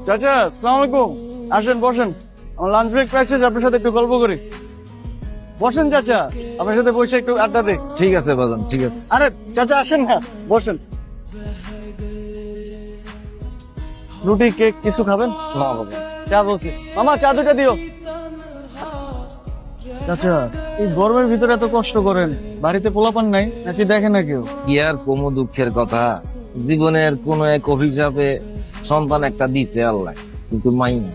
চাচা আসসালামু আলাইকুম। আসেন বসেন, আমার লাঞ্চ ব্রেক পাইছে, আপনার সাথে একটু গল্প করি। বসেন চাচা, আপনার সাথে বসে একটু আড্ডা দিই। ঠিক আছে বাজান, ঠিক আছে। আরে চাচা আসেন না, বসেন। রুটি কেক কিছু খাবেন? না বাবা, চা বলছি। মামা চা দুটা দিও। চাচা এই গরমের ভিতরে এত কষ্ট করেন, বাড়িতে পোলাপান নাই নাকি দেখে না কেউ? কি আর কোনো দুঃখের কথা, জীবনের কোন এক অভিশাপে সন্তান একটা দিচ্ছে আল্লাহ, কিন্তু মাই না।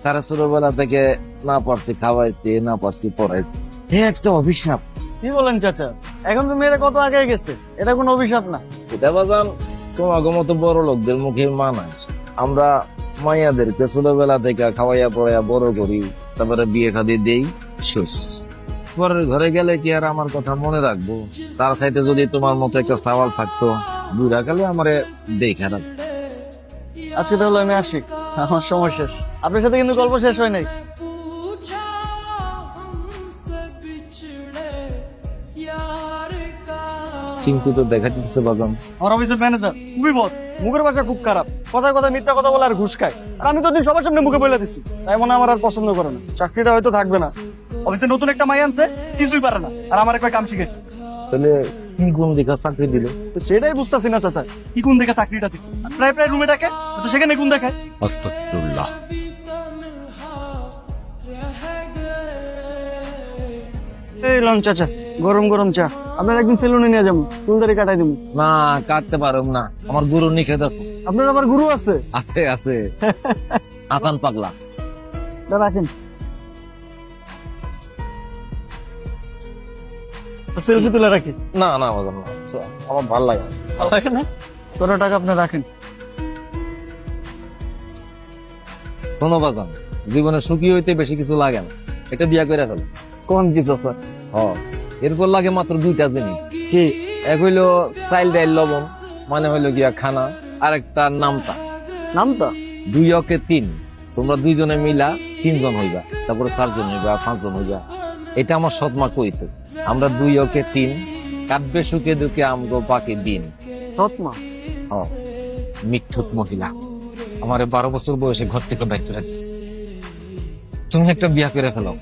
তারা ছোটবেলা থেকে না পারছি খাওয়াইতে, না পারছি পড়াইতে, এ একটা অভিশাপ। কি বলেন চাচা, এখন তো মেয়েরা কত আগে গেছে, এটা কোনো অভিশাপ না। এটা বাজান তোমাকে মতো বড় লোকদের মুখে মানায়। আমরা মাইয়াদেরকে ছোটবেলা থেকে খাওয়াইয়া পড়াইয়া বড় করি, তারপরে বিয়ে শাদী দেই, শেষ। পরের ঘরে গেলে কি আর আমার কথা মনে রাখবো? তার সাইডে যদি তোমার মতো একটা সওয়াল থাকতো, বুড়া কালে আমারে দেখা রাখ। আজকে তাহলে আমি আসি, আমার সময় শেষ। আপনার সাথে কিন্তু গল্প শেষ হয় নাই। কিন্তু তো দেখা দিচ্ছে বাজান। আমার অফিসের ম্যানেজার খুবই বদ, মুখের ভাষা খুব খারাপ, কথায় কথা মিথ্যা কথা বলে আর ঘুষ খায়। আর আমি তো দিন সবার সামনে মুখে বলে দিচ্ছি, তাই মনে হয় আমার আর পছন্দ করে না, চাকরিটা হয়তো থাকবে না। অফিসে নতুন একটা মাই আনছে, কিছুই পারে না, আর আমার একটা কাম শিখে। তাহলে কি গুণ দেখা চাকরি দিল? তো সেটাই বুঝতেছি না চাচা, কি কোন দেখে চাকরিটা দিচ্ছে। প্রায় প্রায় রুমে ডাকে, তো সেখানে কোন দেখায়। আস্তাগফিরুল্লাহ। এই লন চাচা, গরম গরম চা। আপনার একদিন সেলুনে নিয়ে যাবো, চুলদারি কাটাই দেবো। না, কাটতে পারো না, আমার গুরু নিষেধ আছে। আপনার আবার গুরু আছে? আছে আছে, আকান পাগলা। তা রাখেন, সেলফি তুলে রাখি। না না বাজান না, আচ্ছা, আমার ভালো লাগে না। ভালো লাগে না? কত টাকা আপনার রাখেন। শোনো বাজান, জীবনে সুখী হইতে বেশি কিছু লাগে না, এটা বিয়া করে ফেলো। কোন কিছু স্যার? এরপর লাগে মাত্র দুইটা জিনিস। কি? এক হইলো চাইল ডাইল লবণ, মানে হইলো গিয়া খানা, আর একটা নামতা। নামটা? 2 অকে 3, তোমরা দুইজনে মিলা 3 জন হইবা, তারপরে 4 জন হইবা, 5 জন হইবা। এটা আমার সৎমা কইতো। আমরা 2 অকে 3, কাটবে সুখে দুঃখে আমগো পাকে দিন। সৎমা? মিথ্যুক মহিলা আমার 12 বছর বয়সে ঘর থেকে দায়িত্ব রাখছে। তুমি একটা বিয়া করে ফেলো।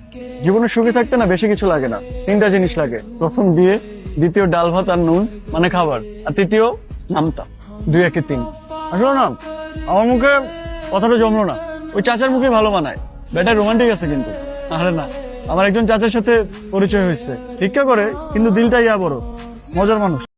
জীবনে সুখী থাকতে না বেশি কিছু লাগে না, 3টা জিনিস লাগে। প্রথম বিয়ে, দ্বিতীয় ডাল ভাত আর নুন মানে খাবার, আর তৃতীয় নামটা। 2 একে 3। আসলে না, আমার মুখে কথাটা জমলো না, ওই চাচার মুখে ভালো মানায়। বেটা রোমান্টিক আছে কিন্তু। আরে না, আমার একজন চাচার সাথে পরিচয় হয়েছে, ভিক্ষা করে কিন্তু দিলটা ইয়া বড়, মজার মানুষ।